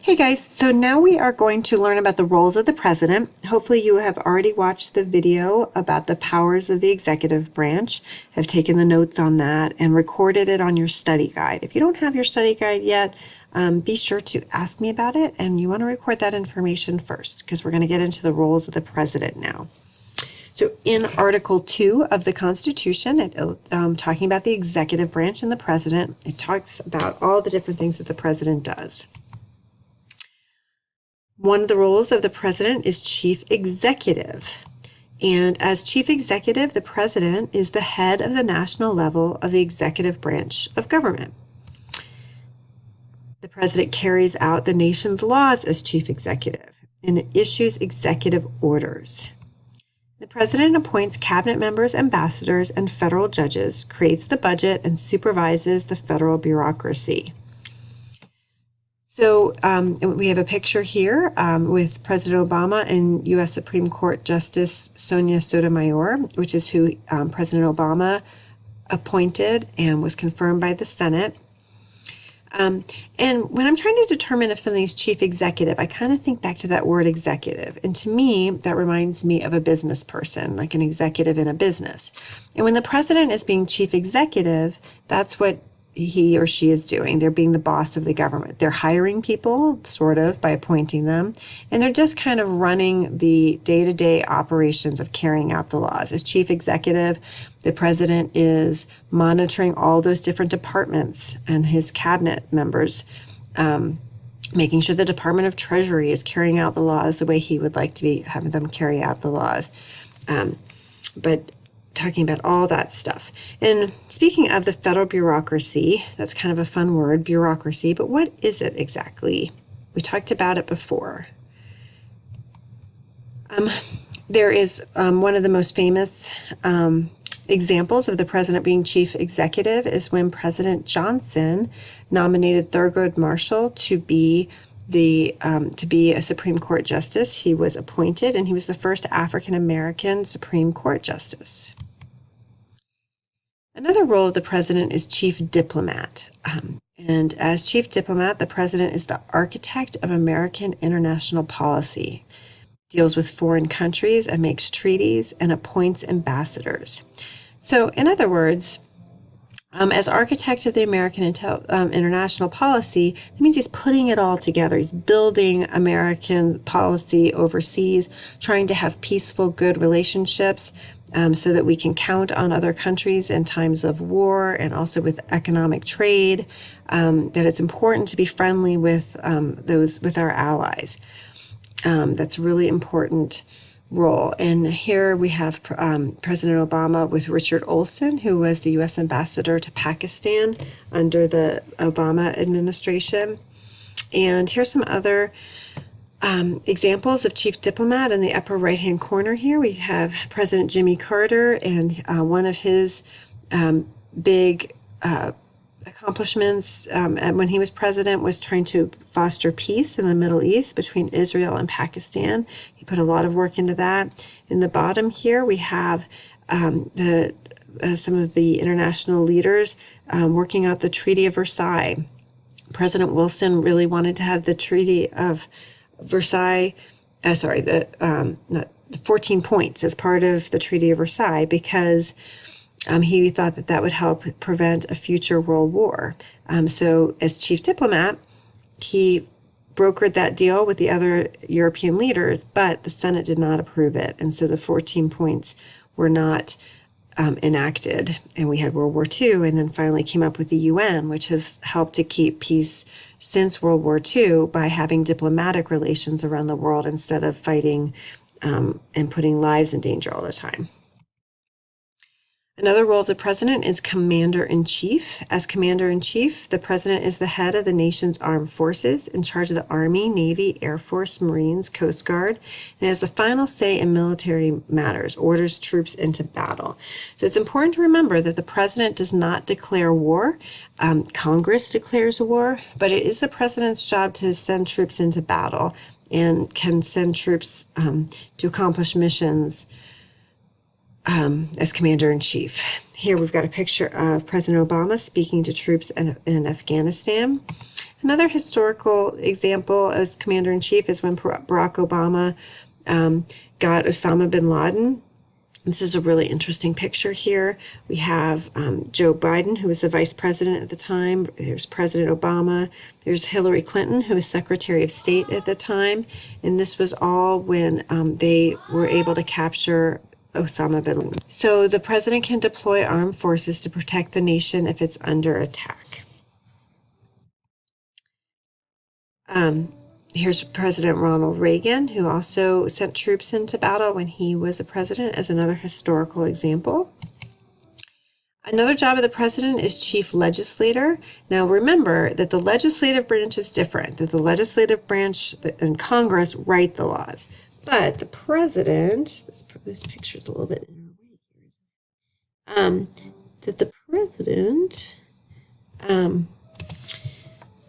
Hey guys, so now we are going to learn about the roles of the president. Hopefully you have already watched the video about the powers of the executive branch, have taken the notes on that, and recorded it on your study guide. If you don't have your study guide yet, be sure to ask me about it, and you want to record that information first because we're going to get into the roles of the president now. So in Article 2 of the Constitution, talking about the executive branch and the president, it talks about all the different things that the president does. One of the roles of the president is chief executive. And as chief executive, the president is the head of the national level of the executive branch of government. The president carries out the nation's laws as chief executive and issues executive orders. The president appoints cabinet members, ambassadors, and federal judges, creates the budget, and supervises the federal bureaucracy. So we have a picture here with President Obama and U.S. Supreme Court Justice Sonia Sotomayor, which is who President Obama appointed and was confirmed by the Senate. And when I'm trying to determine if something's chief executive, I kind of think back to that word executive. And to me, that reminds me of a business person, like an executive in a business. And when the president is being chief executive, that's what he or she is doing. They're being the boss of the government. They're hiring people, sort of, by appointing them, and they're just kind of running the day-to-day operations of carrying out the laws. As chief executive, the president is monitoring all those different departments and his cabinet members, making sure the Department of Treasury is carrying out the laws the way he would like to be having them carry out the laws. But talking about all that stuff. And speaking of the federal bureaucracy, that's kind of a fun word, bureaucracy, but what is it exactly? We talked about it before. There is one of the most famous examples of the president being chief executive is when President Johnson nominated Thurgood Marshall to be a Supreme Court justice. He was appointed, and he was the first African-American Supreme Court justice. Another role of the president is chief diplomat. And as chief diplomat, the president is the architect of American international policy, deals with foreign countries and makes treaties and appoints ambassadors. So in other words, as architect of the American international policy, that means he's putting it all together. He's building American policy overseas, trying to have peaceful, good relationships so that we can count on other countries in times of war and also with economic trade, that it's important to be friendly with with our allies. That's a really important role. And here we have President Obama with Richard Olson, who was the U.S. ambassador to Pakistan under the Obama administration. And here's some other examples of chief diplomat. In the upper right-hand corner here, we have President Jimmy Carter, and one of his big accomplishments when he was president was trying to foster peace in the Middle East between Israel and Pakistan. He put a lot of work into that. In the bottom here, we have some of the international leaders working out the Treaty of Versailles. President Wilson really wanted to have the Treaty of Versailles, the 14 points as part of the Treaty of Versailles because he thought that would help prevent a future world war. So as chief diplomat, he brokered that deal with the other European leaders, but the Senate did not approve it. And so the 14 points were not enacted. And we had World War II, and then finally came up with the UN, which has helped to keep peace since World War II by having diplomatic relations around the world instead of fighting and putting lives in danger all the time. Another role of the president is commander-in-chief. As commander-in-chief, the president is the head of the nation's armed forces, in charge of the Army, Navy, Air Force, Marines, Coast Guard, and has the final say in military matters, orders troops into battle. So it's important to remember that the president does not declare war. Congress declares war, but it is the president's job to send troops into battle and can send troops to accomplish missions as commander-in-chief. Here we've got a picture of President Obama speaking to troops in Afghanistan. Another historical example as commander-in-chief is when Barack Obama got Osama bin Laden. This is a really interesting picture here. We have Joe Biden, who was the vice president at the time. There's President Obama. There's Hillary Clinton, who was Secretary of State at the time. And this was all when they were able to capture Osama bin Laden. So the president can deploy armed forces to protect the nation if it's under attack. Here's President Ronald Reagan, who also sent troops into battle when he was a president, as another historical example. Another job of the president is chief legislator. Now remember that the legislative branch is different, that the legislative branch and Congress write the laws. But the president, this picture is a little bit in our way here, isn't it? That the president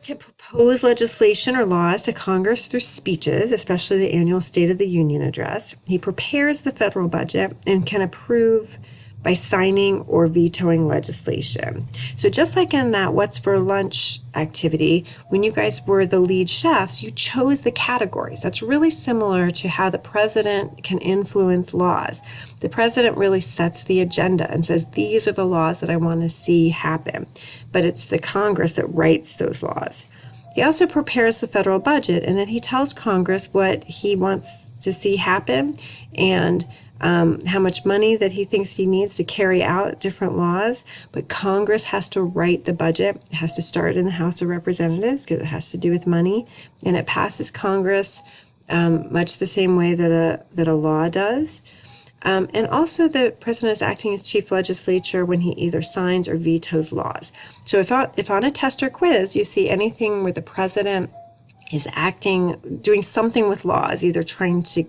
can propose legislation or laws to Congress through speeches, especially the annual State of the Union address. He prepares the federal budget and can approve by signing or vetoing legislation. So just like in that What's for Lunch activity, when you guys were the lead chefs, you chose the categories. That's really similar to how the president can influence laws. The president really sets the agenda and says, these are the laws that I want to see happen. But it's the Congress that writes those laws. He also prepares the federal budget, and then he tells Congress what he wants to see happen and how much money that he thinks he needs to carry out different laws. But Congress has to write the budget. It has to start in the House of Representatives because it has to do with money, and it passes Congress much the same way that a law does. And also the president is acting as chief legislature when he either signs or vetoes laws. So if on a test or quiz you see anything where the president is doing something with laws, either trying to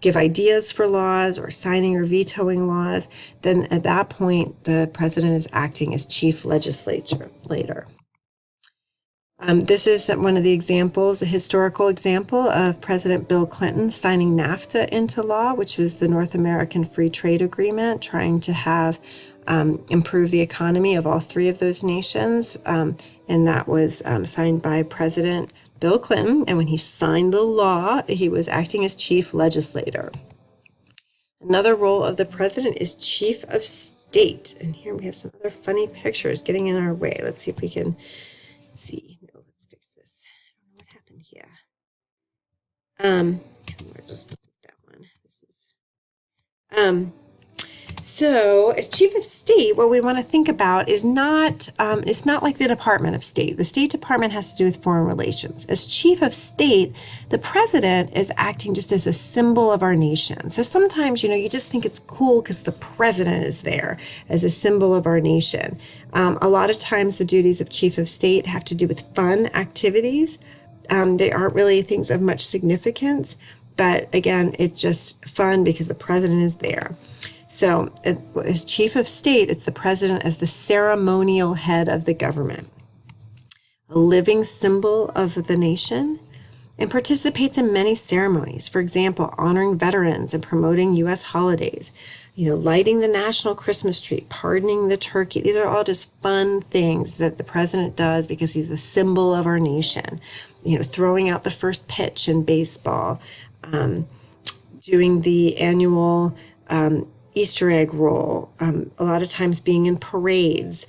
give ideas for laws or signing or vetoing laws, then at that point the president is acting as chief legislature later. This is one of the examples, a historical example of President Bill Clinton signing NAFTA into law, which was the North American Free Trade Agreement, trying to have improve the economy of all three of those nations. And that was signed by President Bill Clinton. And when he signed the law, he was acting as chief legislator. Another role of the president is chief of state. And here we have some other funny pictures getting in our way. Let's see if we can see. No, let's fix this. I don't know what happened here. We'll just delete that one. This is so as chief of state, what we want to think about is not it's not like the Department of State. The State Department has to do with foreign relations. As chief of state, the president is acting just as a symbol of our nation. So sometimes, you just think it's cool because the president is there as a symbol of our nation. A lot of times the duties of chief of state have to do with fun activities. They aren't really things of much significance, but again, it's just fun because the president is there. So as chief of state, it's the president as the ceremonial head of the government, a living symbol of the nation, and participates in many ceremonies. For example, honoring veterans and promoting U.S. holidays, lighting the national Christmas tree, pardoning the turkey. These are all just fun things that the president does because he's the symbol of our nation. Throwing out the first pitch in baseball, doing the annual Easter egg roll, a lot of times being in parades,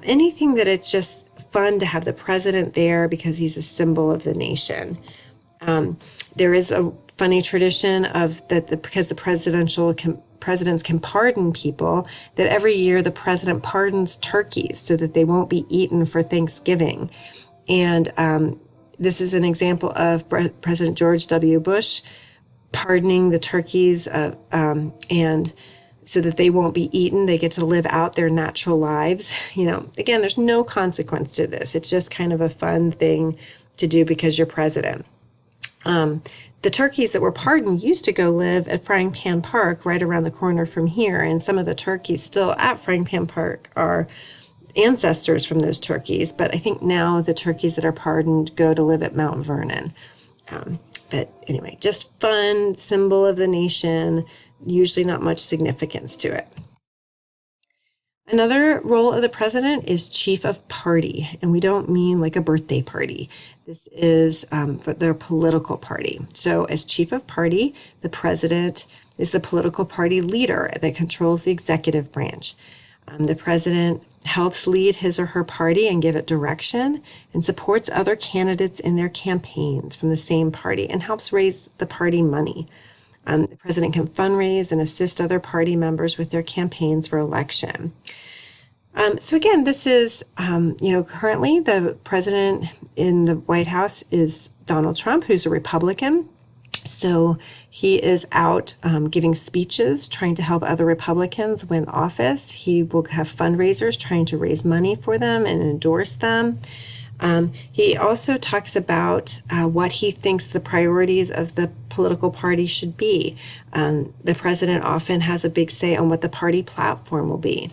anything that it's just fun to have the president there because he's a symbol of the nation. There is a funny tradition of because the presidents can pardon people, that every year the president pardons turkeys so that they won't be eaten for Thanksgiving. And this is an example of President George W. Bush pardoning the turkeys and so that they won't be eaten. They get to live out their natural lives. Again, there's no consequence to this. It's just kind of a fun thing to do because you're president. The turkeys that were pardoned used to go live at Frying Pan Park right around the corner from here. And some of the turkeys still at Frying Pan Park are ancestors from those turkeys. But I think now the turkeys that are pardoned go to live at Mount Vernon. But anyway, just fun, symbol of the nation, usually not much significance to it. Another role of the president is chief of party, and we don't mean like a birthday party. This is for their political party. So, as chief of party, the president is the political party leader that controls the executive branch. The president helps lead his or her party and give it direction and supports other candidates in their campaigns from the same party and helps raise the party money. The president can fundraise and assist other party members with their campaigns for election. So again, this is, currently the president in the White House is Donald Trump, who's a Republican. So he is out giving speeches, trying to help other Republicans win office. He will have fundraisers trying to raise money for them and endorse them. He also talks about what he thinks the priorities of the political party should be. The president often has a big say on what the party platform will be.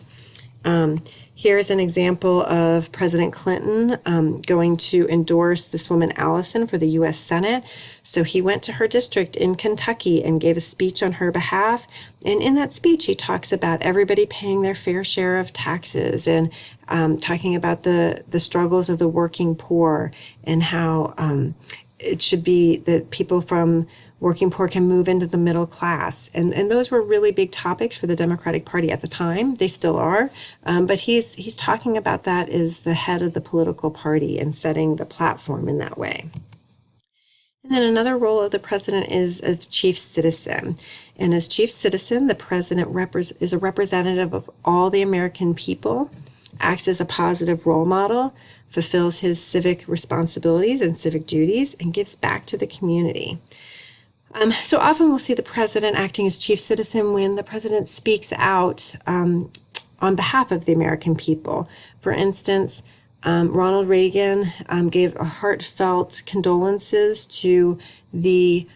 Here's an example of President Clinton going to endorse this woman, Allison, for the U.S. Senate. So he went to her district in Kentucky and gave a speech on her behalf. And in that speech, he talks about everybody paying their fair share of taxes and talking about the struggles of the working poor and how it should be that people from working poor can move into the middle class. And those were really big topics for the Democratic Party at the time. They still are. But he's talking about that as the head of the political party and setting the platform in that way. And then another role of the president is as chief citizen. And as chief citizen, the president is a representative of all the American people, acts as a positive role model, fulfills his civic responsibilities and civic duties, and gives back to the community. So often we'll see the president acting as chief citizen when the president speaks out on behalf of the American people. For instance, Ronald Reagan gave a heartfelt condolences to the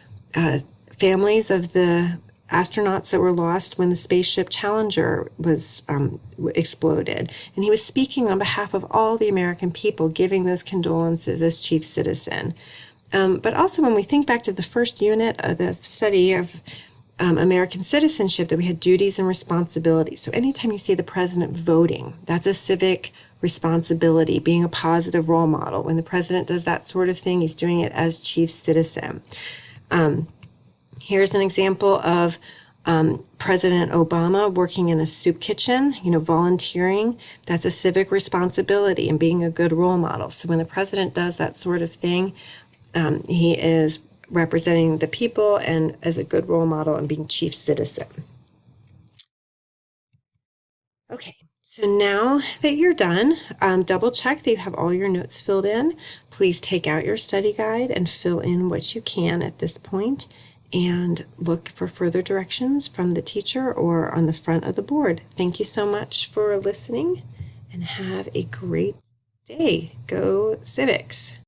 families of the astronauts that were lost when the spaceship Challenger was exploded. And he was speaking on behalf of all the American people, giving those condolences as chief citizen. But also when we think back to the first unit of the study of American citizenship, that we had duties and responsibilities. So anytime you see the president voting, that's a civic responsibility, being a positive role model. When the president does that sort of thing, he's doing it as chief citizen. Here's an example of President Obama working in a soup kitchen, volunteering. That's a civic responsibility and being a good role model. So when the president does that sort of thing, he is representing the people and as a good role model and being chief citizen. Okay, so now that you're done, double check that you have all your notes filled in. Please take out your study guide and fill in what you can at this point, and look for further directions from the teacher or on the front of the board. Thank you so much for listening, and have a great day. Go Civics!